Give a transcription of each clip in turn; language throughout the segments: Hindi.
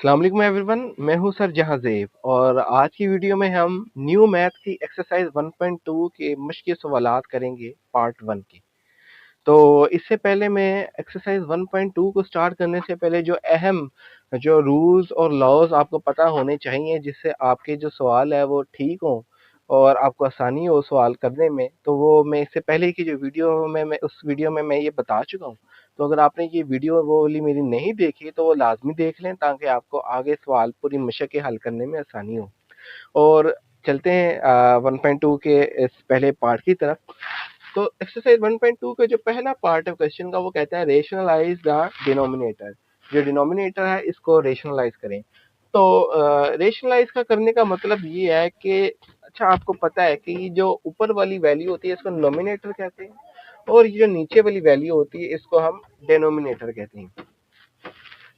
अस्सलाम वालेकुम एवरीवन, मैं हूं सर जहांजेब और आज की वीडियो में हम न्यू मैथ की एक्सरसाइज 1.2 के मुश्किल सवालात करेंगे पार्ट 1 की। तो इससे पहले मैं एक्सरसाइज 1.2 को स्टार्ट करने से पहले जो रूल्स और लॉज आपको पता होने चाहिए जिससे आपके जो सवाल है वो ठीक हो और आपको आसानी हो सवाल करने में, तो वो मैं इससे पहले की जो वीडियो में मैं उस वीडियो में मैं ये बता चुका हूँ। तो अगर आपने ये वीडियो वो वाली मेरी नहीं देखी तो वो लाजमी देख लें ताकि आपको आगे सवाल पूरी मशक़ हल करने में आसानी हो। और चलते हैं 1.2 के इस पहले पार्ट की तरफ। तो एक्सरसाइज 1.2 का जो पहला पार्ट है क्वेश्चन का वो कहता है रेशनलाइज द डिनोमिनेटर। जो डिनोमिनेटर है इसको रेशनलाइज करें। तो रेशनलाइज का करने का मतलब ये है कि अच्छा आपको पता है कि ये जो ऊपर वाली वैल्यू होती है इसको नोमिनेटर कहते हैं और ये जो नीचे वाली वैल्यू होती है इसको हम डिनोमिनेटर कहते हैं।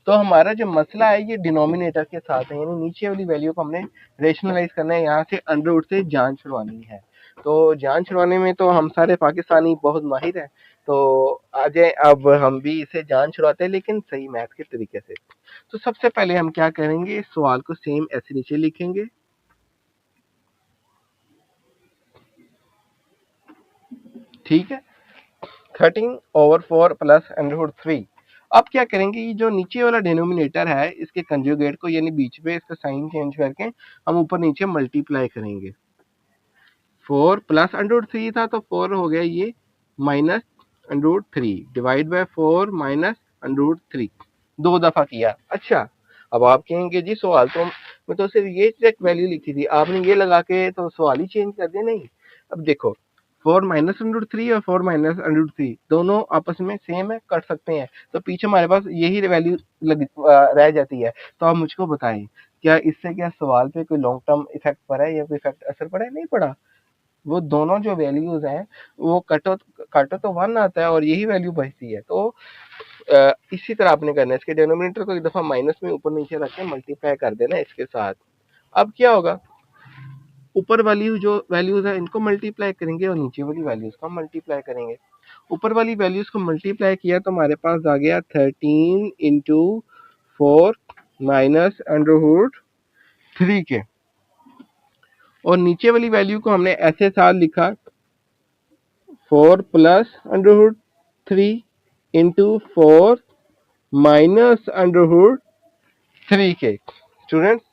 तो हमारा जो मसला है ये डिनोमिनेटर के साथ है, यानी नीचे वाली वैल्यू को हमने रेशनलाइज करना है, यहाँ से अंडर रूट से जान छुड़वानी है। तो जान छुड़वाने में तो हम सारे पाकिस्तानी बहुत माहिर हैं। तो आ जाए अब हम भी इसे जान छुड़वाते हैं लेकिन सही मैथ के तरीके से। तो सबसे पहले हम क्या करेंगे, इस सवाल को सेम ऐसे नीचे लिखेंगे। ठीक है, 13/4 प्लस अंडर रूट 3। अब क्या करेंगे, ये जो नीचे वाला डिनोमिनेटर है इसके कंजुगेट को यानी बीच में इसका साइन चेंज करके हम ऊपर नीचे मल्टीप्लाई करेंगे। 4 प्लस अंडर रूट 3 था तो 4 हो गया ये minus under root 3 divide by 4 minus under root 3, 2 दफा किया। अच्छा, अब आप कहेंगे जी सवाल तो मैं तो सिर्फ ये चेक वैल्यू लिखी थी, आपने ये लगा के तो सवाल ही चेंज कर दिया। नहीं, अब देखो 4 माइनस अंडर रूट 3 और 4 माइनस अंडर रूट 3 दोनों आपस में सेम है, कर सकते हैं। तो पीछे हमारे पास यही वैल्यू रह जाती है। तो आप मुझको बताएं, क्या इससे क्या सवाल पे कोई लॉन्ग टर्म इफेक्ट पड़ा है या कोई इफेक्ट असर पड़ा है? नहीं पड़ा। वो दोनों जो वैल्यूज हैं वो कटो तो 1 आता है और यही वैल्यू बचती है। तो इसी तरह आपने करना है, इसके डिनोमिनेटर को एक दफा माइनस में ऊपर नीचे रख के मल्टीप्लाई कर देना इसके साथ। अब क्या होगा, ऊपर वाली जो वैल्यूज है इनको मल्टीप्लाई करेंगे और नीचे वाली वैल्यूज को मल्टीप्लाई करेंगे। ऊपर वाली वैल्यूज को मल्टीप्लाई किया तो हमारे पास आ गया 13 इंटू 4 माइनस अंडर रूट 3 के, और नीचे वाली वैल्यू को हमने ऐसे साथ लिखा 4 plus under root 3 into 4 minus under root 3 के। Students,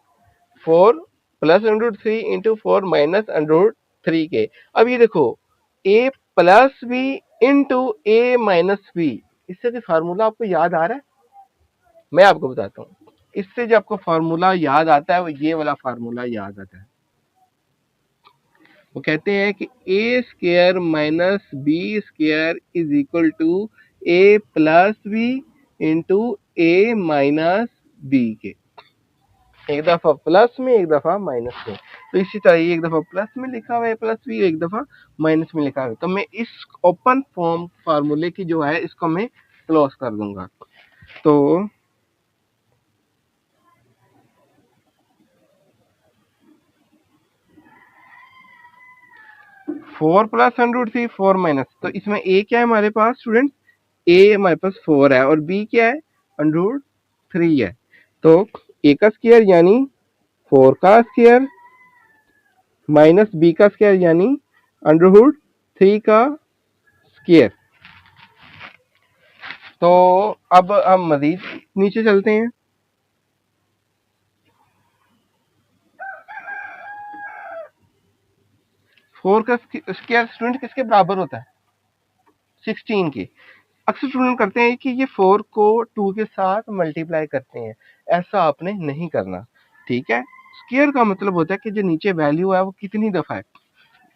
4 plus under root 3 into 4 minus under root 3 के। अब ये देखो a plus b into a minus b, इससे जो फार्मूला आपको याद आ रहा है मैं आपको बताता हूँ। इससे जो आपको फार्मूला याद आता है वो ये वाला फार्मूला याद आता है। वो कहते हैं कि a square minus b square is equal to a plus b into a minus b के। एक दफा प्लस में एक दफा माइनस में, तो इसी तरह ये एक दफा प्लस में लिखा हुआ है प्लस बी, एक दफा माइनस में लिखा हुआ है। तो मैं इस ओपन फॉर्म फार्मूले की जो है इसको मैं क्लोज कर दूंगा। तो 4 प्लस अंडर रूट 3 4 माइनस, तो इसमें ए क्या है हमारे पास स्टूडेंट, ए हमारे पास 4 है और बी क्या है अंडर रूट 3 है। तो ए का स्क्वायर यानी 4 का स्क्वायर माइनस बी का स्क्वायर यानी अंडर रूट 3 का स्क्वायर। तो अब हम मजीद नीचे चलते हैं। 4 का स्क्वायर स्टूडेंट किसके बराबर होता है, 16 के। अक्सर स्टूडेंट करते हैं कि ये 4 को 2 के साथ मल्टीप्लाई करते हैं, ऐसा आपने नहीं करना। ठीक है, स्क्वायर का मतलब होता है कि जो नीचे वैल्यू है वो कितनी दफा है।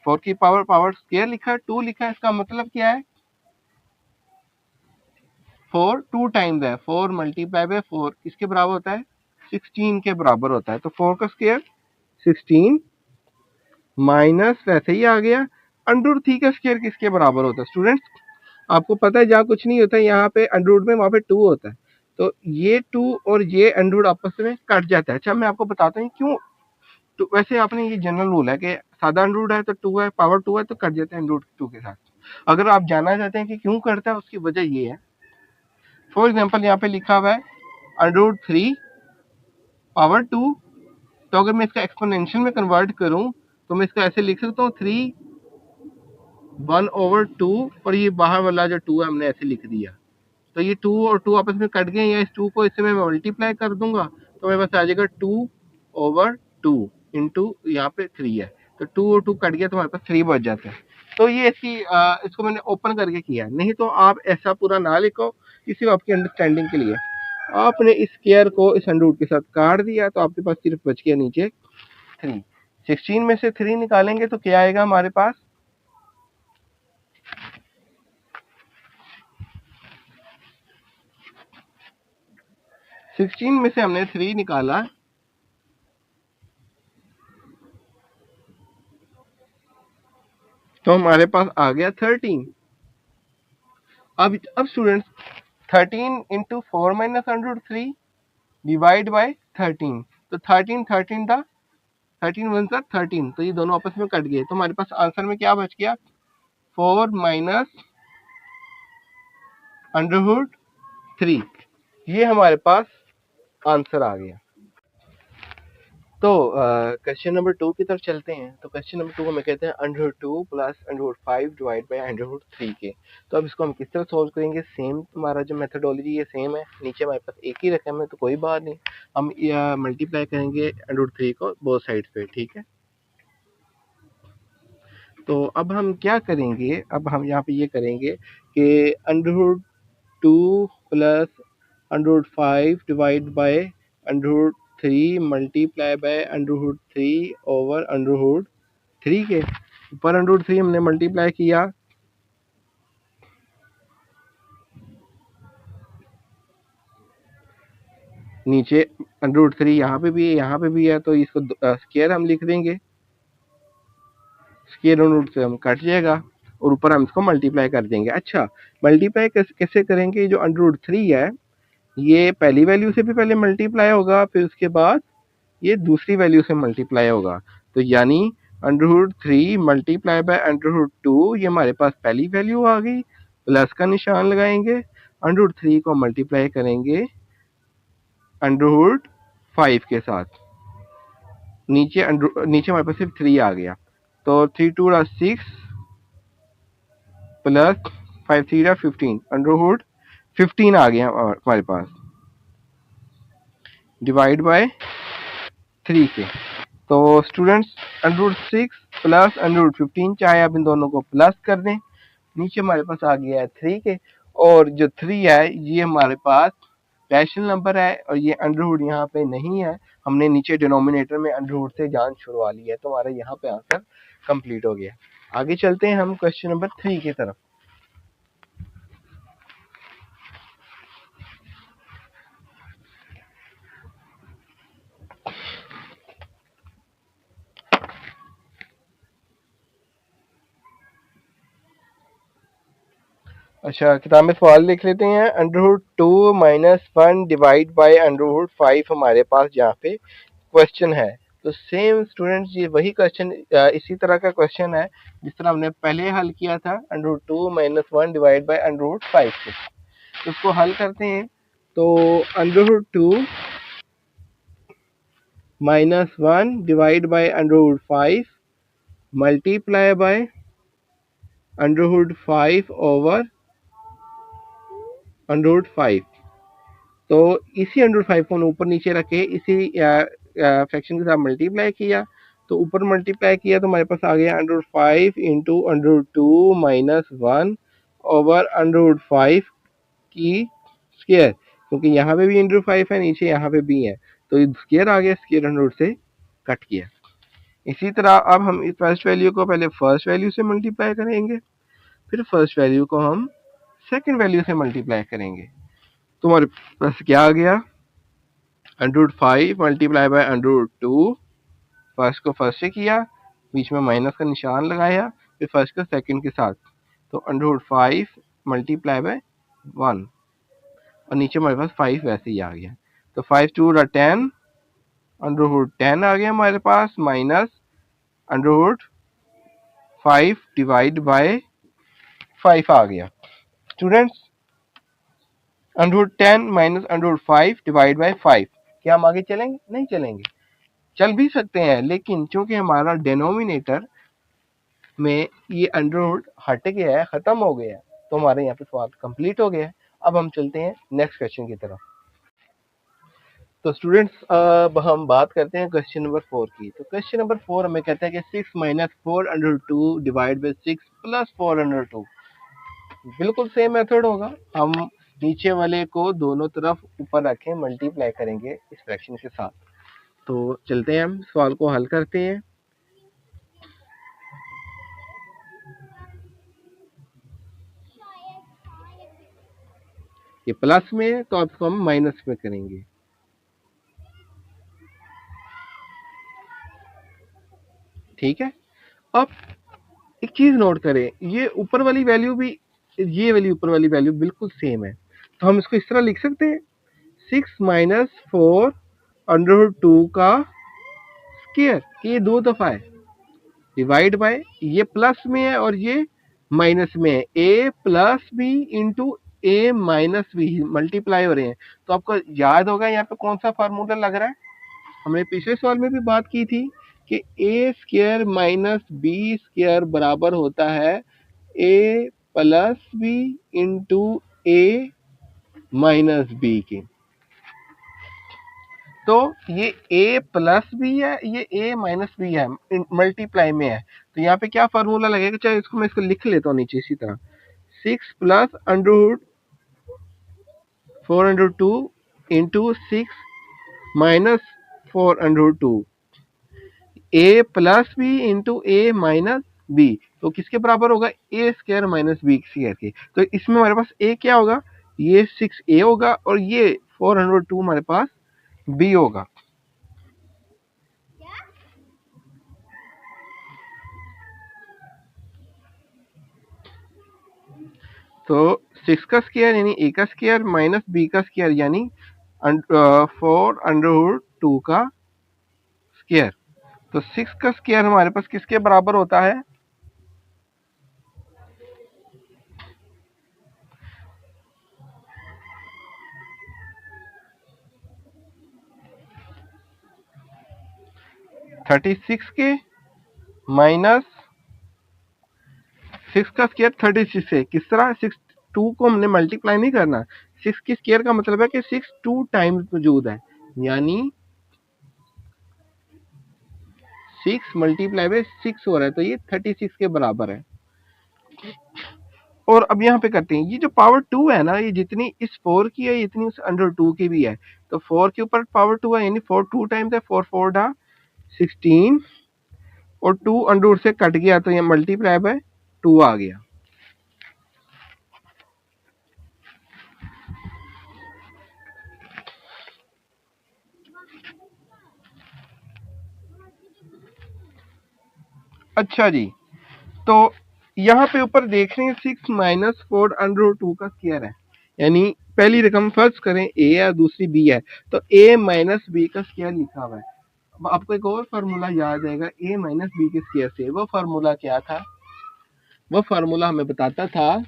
4 की पावर स्क्वायर लिखा है, 2 लिखा है, इसका मतलब क्या है 4 2 टाइम्स है। 4 मल्टीप्लाई बाय 4 किसके बराबर होता है, 16 के बराबर होता है। तो 4 का स्क्वायर 16 माइनस वैसे ही आ गया अंडर 3 का स्क्वायर किसके बराबर होता है। स्टूडेंट्स, आपको पता है जहाँ कुछ नहीं होता है यहाँ पे अंडर में वहां पे 2 होता है, तो ये 2 और ये अंडर आपस में कट जाता है। अच्छा, मैं आपको बताता हूँ क्यों। तो वैसे आपने ये जनरल रूल है कि सादा अंडर है तो 2 है, पावर 2 है तो कट जाते हैं अंडर 2 के साथ। अगर आप जानना चाहते हैं कि क्यों करता है उसकी वजह ये है। फॉर एग्जाम्पल यहाँ पे लिखा हुआ है अंडर 3 पावर 2, तो अगर मैं इसका एक्सपोनेंशियल में कन्वर्ट करूं तो मैं इसका ऐसे लिख सकता हूँ 3 1/2, और ये बाहर वाला जो 2 है हमने ऐसे लिख दिया। तो ये 2 और 2 आपस में कट गए, या इस 2 को इससे मैं मल्टीप्लाई कर दूंगा तो मेरे पास आ जाएगा 2/2 इंटू यहाँ पे 3 है, तो 2 और 2 कट गया तो हमारे पास 3 बच जाता है। तो ये इसको मैंने ओपन करके किया, नहीं तो आप ऐसा पूरा ना लिखो, इसी आपकी अंडरस्टैंडिंग के लिए। आपने इस स्क्वायर को इस अंडर रूट के साथ काट दिया तो आपके पास सिर्फ बच गया नीचे 3। 16 में से 3 निकालेंगे तो क्या आएगा हमारे पास, 16 में से हमने 3 निकाला तो हमारे पास आ गया 13। अब students 13 into 4 minus under root 3 divide by 13, तो 13 13 था, 13 वन सा 13, तो ये दोनों आपस में कट गए, तो हमारे पास आंसर में क्या बच गया, 4 माइनस अंडर रूट 3। ये हमारे पास आंसर आ गया। तो क्वेश्चन नंबर 2 की तरफ चलते हैं। तो क्वेश्चन नंबर 2 हमें कहते हैं under root 2 plus under root 5 divide by under root 3 के। तो अब इसको हम किस तरह सॉल्व करेंगे, सेम हमारा जो मेथडोलॉजी है सेम है, नीचे हमारे पास एक ही रकम है तो कोई बात नहीं, हम मल्टीप्लाई करेंगे अंडर रूट 3 को बोथ साइड्स पे, ठीक है। तो अब हम क्या करेंगे, अब हम यहाँ पे ये करेंगे कि under root 2 plus under root 5 divide by under root 3 multiply by under root 3 over under root 3 के ऊपर अंडर रूट 3 हमने मल्टीप्लाई किया, नीचे अंडर रूट 3 यहाँ पे भी है यहाँ पे भी है, तो इसको स्क्वायर हम लिख देंगे, स्क्वायर अंडर रूट से हम कट जाएगा और ऊपर हम इसको मल्टीप्लाई कर देंगे। अच्छा, मल्टीप्लाई कैसे करेंगे, जो अंडर रूट 3 है ये पहली वैल्यू से भी पहले मल्टीप्लाई होगा, फिर उसके बाद ये दूसरी वैल्यू से मल्टीप्लाई होगा, तो यानी under root 3 multiply by under root 2, ये हमारे पास पहली वैल्यू आ गई, प्लस का निशान लगाएंगे, अंडर रूट 3 को मल्टीप्लाई करेंगे अंडर रूट 5 के साथ, नीचे हमारे पास सिर्फ 3 आ गया, तो 3 2 6 प्लस 5 3 15, अंडर रूट 15 आ गया हमारे पास डिवाइड बाय 3 के। तो students under root 6 plus under root 15, चाहे आप इन दोनों को प्लस कर दें, नीचे हमारे पास आ गया है 3 के, और जो 3 है ये हमारे पास रैशनल नंबर है और ये अंडर रूट यहाँ पे नहीं है, हमने नीचे डिनोमिनेटर में अंडर रूट से जान छुड़वा ली है, तो हमारा यहाँ पे आंसर कंप्लीट हो गया। आगे चलते हैं हम क्वेश्चन नंबर 3 की तरफ। अच्छा, किताब में सवाल लिख लेते हैं। Under root 2 minus 1 divide by under root 5 हमारे पास यहाँ पे क्वेश्चन है। तो सेम स्टूडेंट्स ये वही क्वेश्चन, इसी तरह का क्वेश्चन है जिस तरह हमने पहले हल किया था, under root 2 minus 1 divide by under root 5 से। तो उसको हल करते हैं। तो under root 2 minus 1 divide by under root 5 multiply by under root 5 over under root 5। तो इसी अंडर रूट 5 को ऊपर नीचे रखे इसी फ्रैक्शन के साथ मल्टीप्लाई किया, तो ऊपर मल्टीप्लाई किया तो हमारे पास आ गया under root 5 into under root 2 minus 1 over under root 5 की स्क्वायर, क्योंकि यहाँ पे भी अंडर रूट 5 है, नीचे यहाँ पे भी है, तो ये स्क्वायर आ गया, स्क्वायर अंडर रूट से कट किया। इसी तरह अब हम इस फर्स्ट वैल्यू को पहले फर्स्ट वैल्यू से मल्टीप्लाई करेंगे, फिर फर्स्ट वैल्यू को हम सेकंड वैल्यू से मल्टीप्लाई करेंगे, तो हमारे पास क्या आ गया, under root 5 multiply by under root 2, first को फर्स्ट से किया, बीच में माइनस का निशान लगाया, फिर फर्स्ट को सेकंड के साथ, तो अंडर रूट 5 मल्टीप्लाई बाय 1, और नीचे हमारे पास 5 वैसे ही आ गया, तो 5 2 10, अंडर रूट 10 आ गया हमारे पास, minus under root 5 divide by 5 आ गया। Students under root 10 minus under root 5 divide by 5 क्या हम आगे चलेंगे? नहीं चलेंगे। चल भी सकते हैं, लेकिन चूंकि हमारा डिनोमिनेटर में ये अंडर रूट हट गया है, खत्म हो गया है, तो हमारे यहाँ पे सवाल कंप्लीट हो गया है। अब हम चलते हैं नेक्स्ट क्वेश्चन की तरफ। तो स्टूडेंट्स अब हम बात करते हैं क्वेश्चन नंबर 4 की। तो क्वेश्चन नंबर 4 हमें कहता है कि 6 माइनस 4/2 डिवाइड बाई 6 प्लस 4/2। बिल्कुल सेम मेथड होगा, हम नीचे वाले को दोनों तरफ ऊपर रखें, मल्टीप्लाई करेंगे इस फ्रैक्शन के साथ। तो चलते हैं, हम सवाल को हल करते हैं। ये प्लस में है तो इसको हम माइनस में करेंगे। ठीक है, अब एक चीज नोट करें, ये ऊपर वाली वैल्यू भी, ये वाली ऊपर वाली वैल्यू बिल्कुल सेम है, तो हम इसको इस तरह लिख सकते हैं 6 माइनस 4/2 का स्क्वायर, कि ये दो दफा है, डिवाइड बाय, ये प्लस में है और ये माइनस में है, a plus b into a minus b multiply हो रहे हैं। तो आपको याद होगा यहाँ पे कौन सा फार्मूला लग रहा है, हमने पिछले सवाल में भी बात की थी कि a square minus b square बराबर होता है ए plus b into a minus b के। तो ये a प्लस बी है, ये a माइनस बी है, मल्टीप्लाई में है, तो यहाँ पे क्या फार्मूला लगेगा, चाहे इसको मैं इसको लिख लेता हूँ नीचे इसी तरह, 6 plus under root 4/2 into 6 minus 4/2 a plus b into a minus b, तो किसके बराबर होगा, a square minus b square के। तो इसमें हमारे पास a क्या होगा, ये 6a होगा और ये 4/2 हमारे पास b होगा। तो 6 का स्क्वायर यानी a का स्क्वायर माइनस b का स्क्वायर यानी 4/2 का स्क्वायर। तो 6 का स्क्वायर हमारे पास किसके बराबर होता है, थर्टी सिक्स के माइनस 6 का स्क्वायर 36 है। किस तरह, 6 2 को हमने मल्टीप्लाई नहीं करना, 6 की स्क्वायर का मतलब है कि 6 2 टाइम्स मौजूद है, यानी 6 मल्टीप्लाई बाय 6 हो रहा है, तो ये 36 के बराबर है। और अब यहाँ पे करते हैं, ये जो पावर 2 है ना, ये जितनी इस 4 की है इतनी उस अंडर 2 की भी है, तो 4 के ऊपर पावर 2 है, यानी 4 2 टाइम्स है, 4 4 डा 16 और 2 अंडर से कट गया तो ये मल्टीप्लाई बाय 2 आ गया। अच्छा जी, तो यहाँ पे ऊपर देख रहे हैं 6 माइनस 4/2 का स्क्वायर है, यानी पहली रकम फर्स्ट करें a है और दूसरी b है, तो a माइनस b का स्क्वायर लिखा हुआ है। अब आपको एक और फार्मूला याद आएगा a माइनस b के स्क्वायर से, वो फार्मूला क्या था, वो फार्मूला हमें बताता था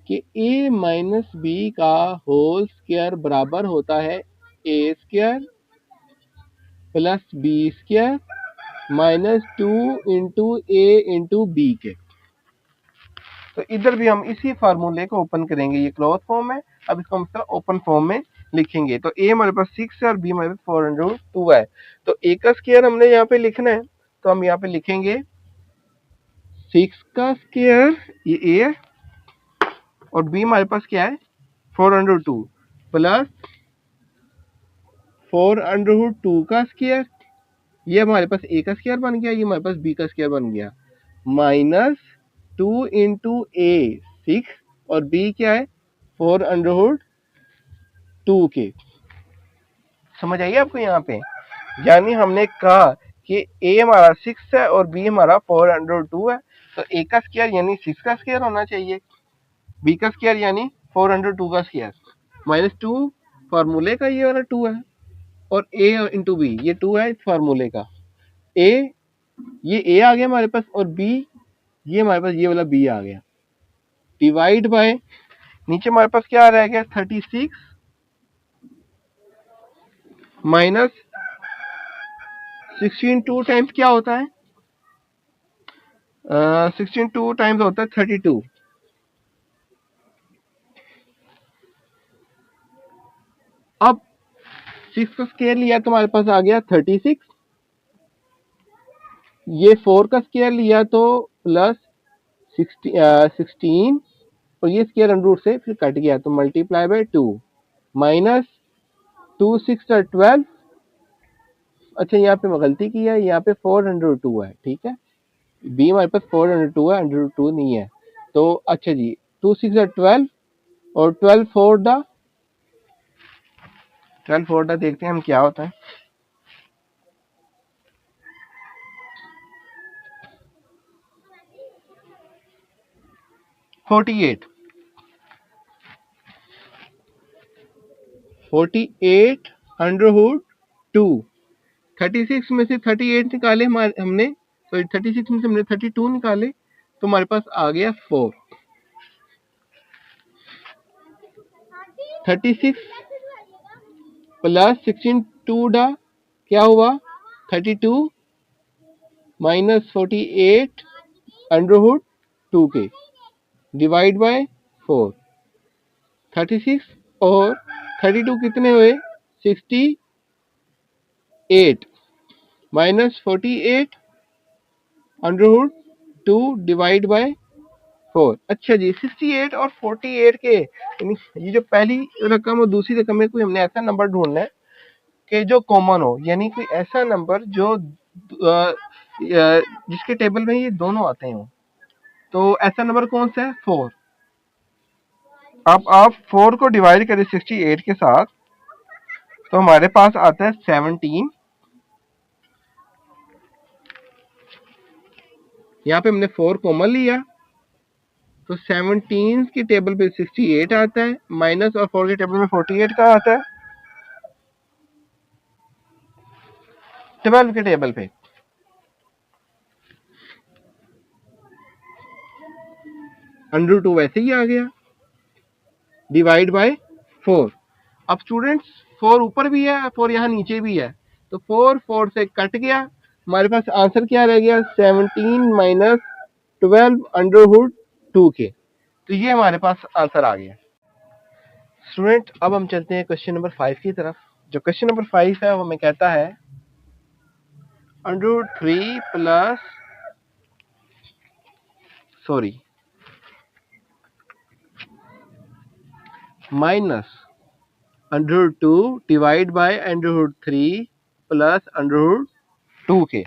कि a माइनस b का होल स्क्वायर बराबर होता है a square plus b square minus 2 into a into b के। तो इधर भी हम इसी फार्मूले को ओपन करेंगे, ये क्लोज फॉर्म है, अब इसको हम ओपन फॉर्म में लिखेंगे। तो a हमारे पास 6 है और b हमारे पास 4/2 है, तो a का स्क्वायर हमने यहाँ पे लिखना है, तो हम यहाँ पे लिखेंगे 6 का स्क्वायर, ये a है, और b हमारे पास क्या है 4/2 प्लस 4/2 का स्क्वायर, ये हमारे पास a का स्क्वायर बन गया, ये हमारे पास b का स्क्वायर बन गया, माइनस 2 इंटू ए 6 और b क्या है 4/2 के। समझ आइए आपको यहाँ पे, यानी हमने कहा कि a हमारा 6 है और b हमारा 4/2 है, तो a का स्क्वायर यानी 6 का स्क्वायर होना चाहिए, b का स्क्वायर यानी 4/2 का स्क्वायर, माइनस 2 फार्मूले का ये वाला 2 है, और a इंटू बी ये 2 है इस फार्मूले का, a ये a आ गया हमारे पास और b ये हमारे पास ये वाला b आ गया, डिवाइड बाय नीचे हमारे पास क्या रह गया 36 माइनस 16 टू टाइम्स क्या होता है? 16 टू टाइम्स होता है 32। अब 6 का स्क्वायर लिया तो हमारे पास आ गया 36, ये 4 का स्क्वायर लिया तो प्लस 16 और ये स्क्वायर अंडर रूट से फिर कट गया तो मल्टीप्लाई बाय 2 माइनस 2 6 12। अच्छा यहाँ पे मैं गलती की है, यहाँ पे 402 है, ठीक है, बी हमारे पास 402 है, अंडर रूट 2 नहीं है। तो अच्छा जी 2 6 12 और 12 4 दा देखते हैं हम क्या होता है। 48 अंडर रूट 2। 36 में से 38 निकाले हमने, सॉरी 36 में से हमने 32 निकाले तो हमारे पास आ गया 4। 36 प्लस 16 टू डा क्या हुआ 32 माइनस 48 अंडर रूट 2 के डिवाइड बाय 4। 36 और 32 कितने हुए 68 minus 48 under root 2 divide by 4। अच्छा जी 68 और 48 के ये जो पहली रकम और दूसरी रकम में कोई हमने ऐसा नंबर ढूंढना है कि जो कॉमन हो, यानी कोई ऐसा नंबर जो जिसके टेबल में ये दोनों आते हो। तो ऐसा नंबर कौन सा है 4। अब आप 4 को डिवाइड करें 68 के साथ तो हमारे पास आता है 17। यहाँ पे हमने 4 कॉमन लिया तो 17 की टेबल पे 68 आता है, माइनस और 4 की टेबल में 48 का आता है 12 के टेबल पे। अंडर 2 वैसे ही आ गया डिवाइड बाय 4। अब स्टूडेंट्स 4 ऊपर भी है 4 यहाँ नीचे भी है तो 4 से कट गया, हमारे पास आंसर क्या रह गया 17 माइनस 12 अंडर रूट 2 के। तो ये हमारे पास आंसर आ गया। स्टूडेंट अब हम चलते हैं क्वेश्चन नंबर 5 की तरफ। जो क्वेश्चन नंबर 5 है वो हमें कहता है under root 3 plus minus under root 2 divide by under root 3 plus under root 2 के।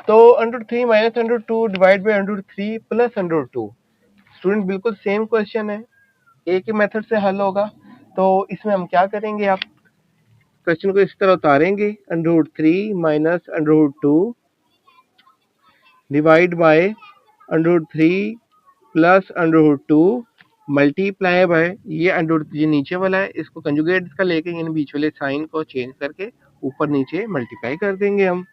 तो under 3 minus under 2 divide by under 3 plus under 2। Student बिल्कुल सेम क्वेश्चन है, एक ही मेथड से हल होगा। तो इसमें हम क्या करेंगे, आप क्वेश्चन को इस तरह उतारेंगे under root 3 minus under root 2 divide by under root 3 plus under root 2 multiply by ये अंडर रूट ये नीचे वाला है इसको कंजुगेट इसका लेके यानी बीच वाले साइन को चेंज करके ऊपर नीचे मल्टीप्लाई कर देंगे हम।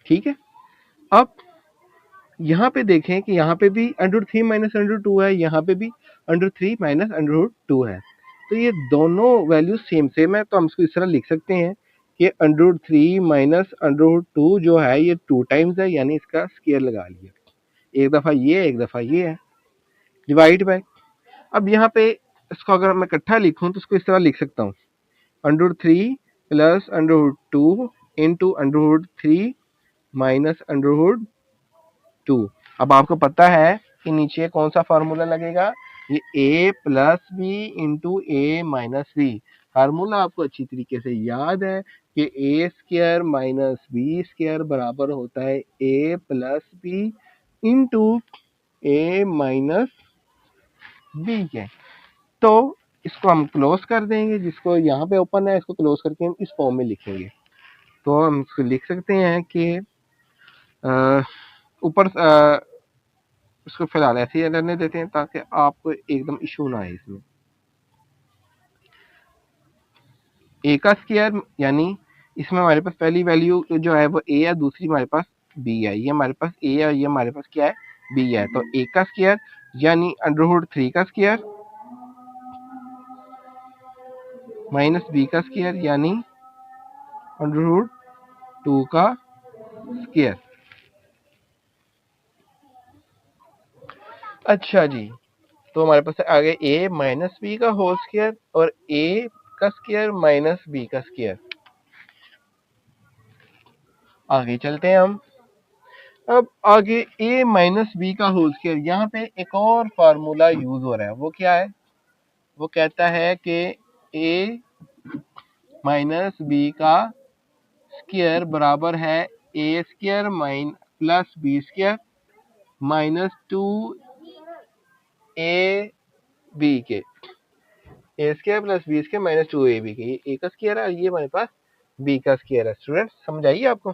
ठीक है, अब यहाँ पे देखें कि यहाँ पे भी अंडर 3 माइनस अंडर 2 है, यहाँ पे भी अंडर 3 माइनस अंडर 2 है। तो ये दोनों वैल्यू सेम सेम है तो हम इसको इस तरह लिख सकते हैं कि अंडर 3 माइनस अंडर 2 जो है ये 2 टाइम्स है, यानी इसका स्क्वायर लगा लिया, एक दफ़ा ये एक दफ़ा ये है डिवाइड बाय। अब यहाँ पे इसको अगर मैं इकट्ठा लिखूं तो इसको इस तरह लिख सकता हूँ under 3 plus under 2 into under 3 minus under 2। अब आपको पता है कि नीचे कौन सा फार्मूला लगेगा, ये a plus b into a minus b. Formula आपको अच्छी तरीके से याद है कि a square minus b square बराबर होता है a plus b into a minus b के। तो इसको हम क्लोज कर देंगे, जिसको यहाँ पे ओपन है इसको क्लोज करके हम इस फॉर्म में लिखेंगे। तो हम इसको लिख सकते हैं कि ऊपर इसको फिलहाल ऐसे ही रहने देते हैं ताकि आपको एकदम इशू ना आए इसमें। ए का स्क्वायर यानी इसमें हमारे पास पहली वैल्यू जो है वो ए है, दूसरी हमारे पास बी है, ये हमारे पास ए है और ये हमारे पास क्या है, बी है। तो ए का स्क्वायर यानी √3 का स्क्वायर माइनस बी का स्क्वायर यानी √2 का स्क्वायर। अच्छा जी, तो हमारे पास आ गया ए माइनस बी का होल स्क्वायर और ए का स्क्वायर माइनस बी का स्क्वायर। आगे चलते हैं हम। अब आगे a माइनस बी का होल स्क्वायर, यहाँ पे एक और फार्मूला यूज हो रहा है, वो क्या है, वो कहता है कि a माइनस बी का स्क्वायर बराबर है a square plus b square minus 2 b के, a square plus b square minus 2 के, ये ए का स्क्वायर है, ये हमारे पास बी का स्क्वायर है। स्टूडेंट समझ आइए आपको।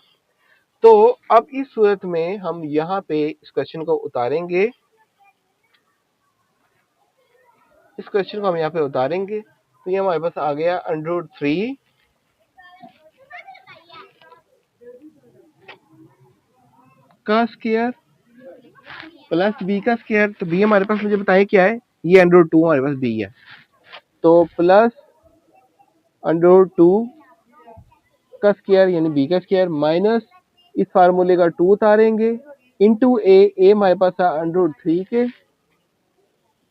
तो अब इस सूरत में हम यहाँ पे इस क्वेश्चन को उतारेंगे, इस क्वेश्चन को हम यहाँ पे उतारेंगे तो ये हमारे पास आ गया √3 का स्क्वायर प्लस बी का स्क्वायर। तो बी हमारे पास मुझे बताइए क्या है, ये √2 हमारे पास बी है, तो प्लस √2 का स्क्वायर यानी बी का स्क्वायर माइनस इस फार्मूले का 2 उतारेंगे इंटू ए हमारे पास था √3 के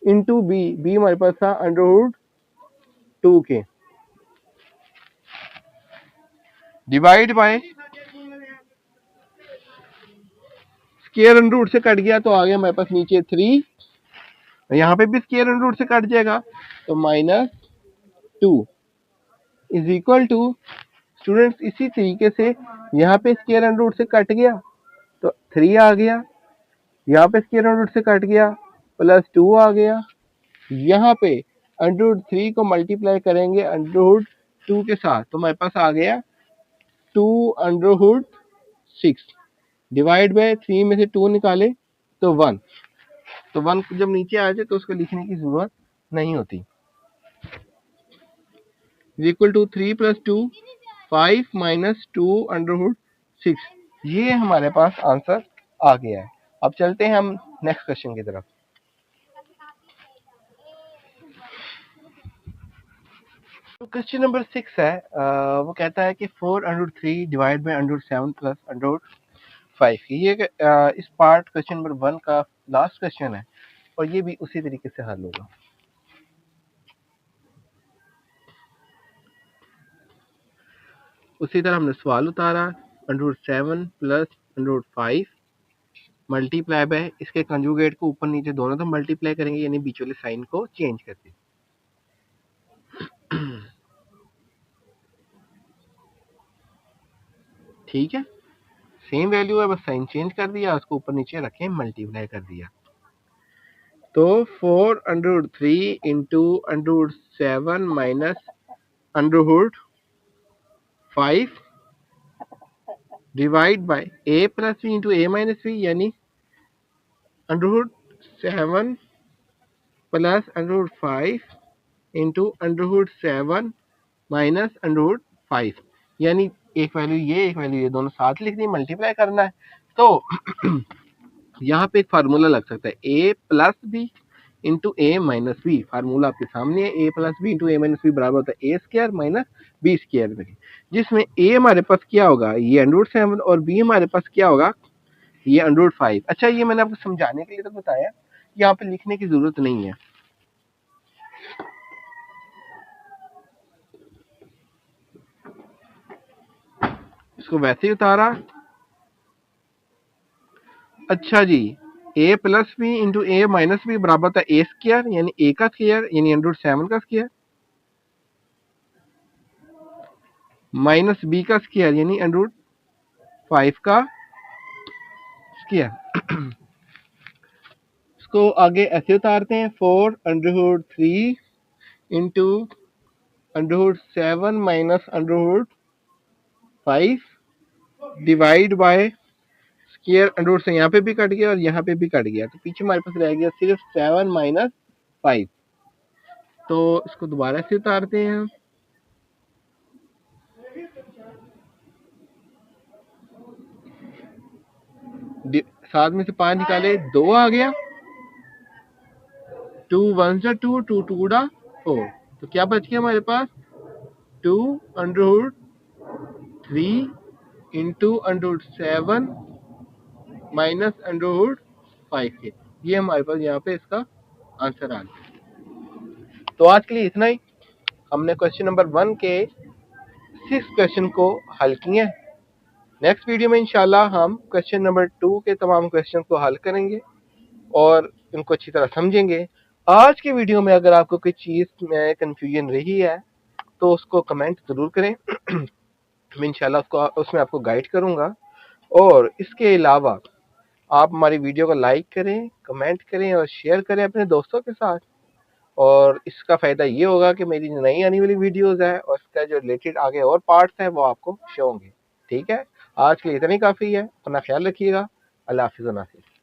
इंटू बी हमारे पास था √2 के, डिवाइड बाय स्क्वायर √रूट से कट गया तो आ गया हमारे पास नीचे 3, यहाँ पे भी स्क्वायर √रूट से कट जाएगा तो -2 इज इक्वल टू, स्टूडेंट्स इसी तरीके से यहाँ पे स्क्वायर √रूट से कट गया तो 3 आ गया, यहाँ पे स्क्वायर √रूट से कट गया +2 आ गया, यहाँ पे √3 को मल्टीप्लाई करेंगे √2 के साथ तो हमारे पास आ गया 2√6, डिवाइड बाय 3 में से 2 निकाले तो 1, तो 1 जब नीचे आ जाए तो उसको लिखने की जरूरत नहीं होती। इक्वल टू 3 + 2 5 - 2√6, ये हमारे पास आंसर आ गया है। अब चलते हैं हम नेक्स्ट क्वेश्चन की तरफ। तो क्वेश्चन नंबर 6 है, वो कहता है कि 4√3 डिवाइड बाय √7 प्लस √5। ये इस पार्ट क्वेश्चन नंबर 1 का लास्ट क्वेश्चन है और ये भी उसी तरीके से हल होगा। उसी तरह हमने सवाल उतारा, √7 प्लस √5 मल्टीप्लाई बाय इसके कंजुगेट को ऊपर नीचे दोनों तो मल्टीप्लाई करेंगे यानी बीच वाले साइन को चेंज करके। ठीक है, सेम वैल्यू है, बस साइन चेंज कर दिया, उसको ऊपर नीचे रखें मल्टीप्लाई कर दिया। तो 4√3 into √7 minus √5 divide by a plus b into a minus b यानी √7 प्लस √5 इंटू √7 माइनस √5, यानी एक वैल्यू ये दोनों साथ लिख दी, मल्टीप्लाई करना है। तो यहाँ पे एक फार्मूला लग सकता है a plus b into a minus b, formula आपके सामने है, a plus b into a minus b बराबर होता है a square minus b square में, जिसमें a हमारे पास क्या होगा, ये √7 और b हमारे पास क्या होगा, ये √5। अच्छा, ये मैंने आपको समझाने के लिए तो बताया, यहाँ पे लिखने की जरूरत नहीं है। इसको वैसे ही उतारा। अच्छा जी, a plus b into a minus b बराबर था a स्क्वायर यानी a का स्क्वायर यानी √7 का स्क्वायर माइनस b का स्क्वायर यानी √5 का स्क्वायर। इसको आगे ऐसे उतारते हैं, 4√3 into √7 minus √5 divide bye square √ से यहाँ पे भी कट गया और यहाँ पे भी कट गया, तो पीछे हमारे पास रह गया सिर्फ 7 माइनस 5। तो इसको दोबारा से उतारते हैं, 7 में से 5 निकाले 2 आ गया, 2 1 जा 2, 2 2 डा 4, तो क्या बच गया हमारे पास 2 under root 3 into under root 7 minus under root 5 के। ये हमारे पास यहाँ पे इसका आंसर आ गया। तो आज के लिए इतना ही। हमने क्वेश्चन नंबर 1 के 6 क्वेश्चन को हल किए। नेक्स्ट वीडियो में इंशाल्लाह हम क्वेश्चन नंबर 2 के तमाम क्वेश्चन को हल करेंगे और इनको अच्छी तरह समझेंगे। आज के वीडियो में अगर आपको कोई चीज़ में कंफ्यूजन रही है तो उसको कमेंट ज़रूर करें। मैं इंशाल्लाह उसमें आपको गाइड करूँगा। और इसके अलावा आप हमारी वीडियो को लाइक करें, कमेंट करें और शेयर करें अपने दोस्तों के साथ। और इसका फ़ायदा ये होगा कि मेरी नई आने वाली वीडियोज़ है और इसका जो रिलेटेड आगे और पार्ट्स हैं वो आपको शो होंगे। ठीक है, आज के लिए इतना ही काफ़ी है। अपना ख्याल रखिएगा। अल्लाह हाफ़िज़।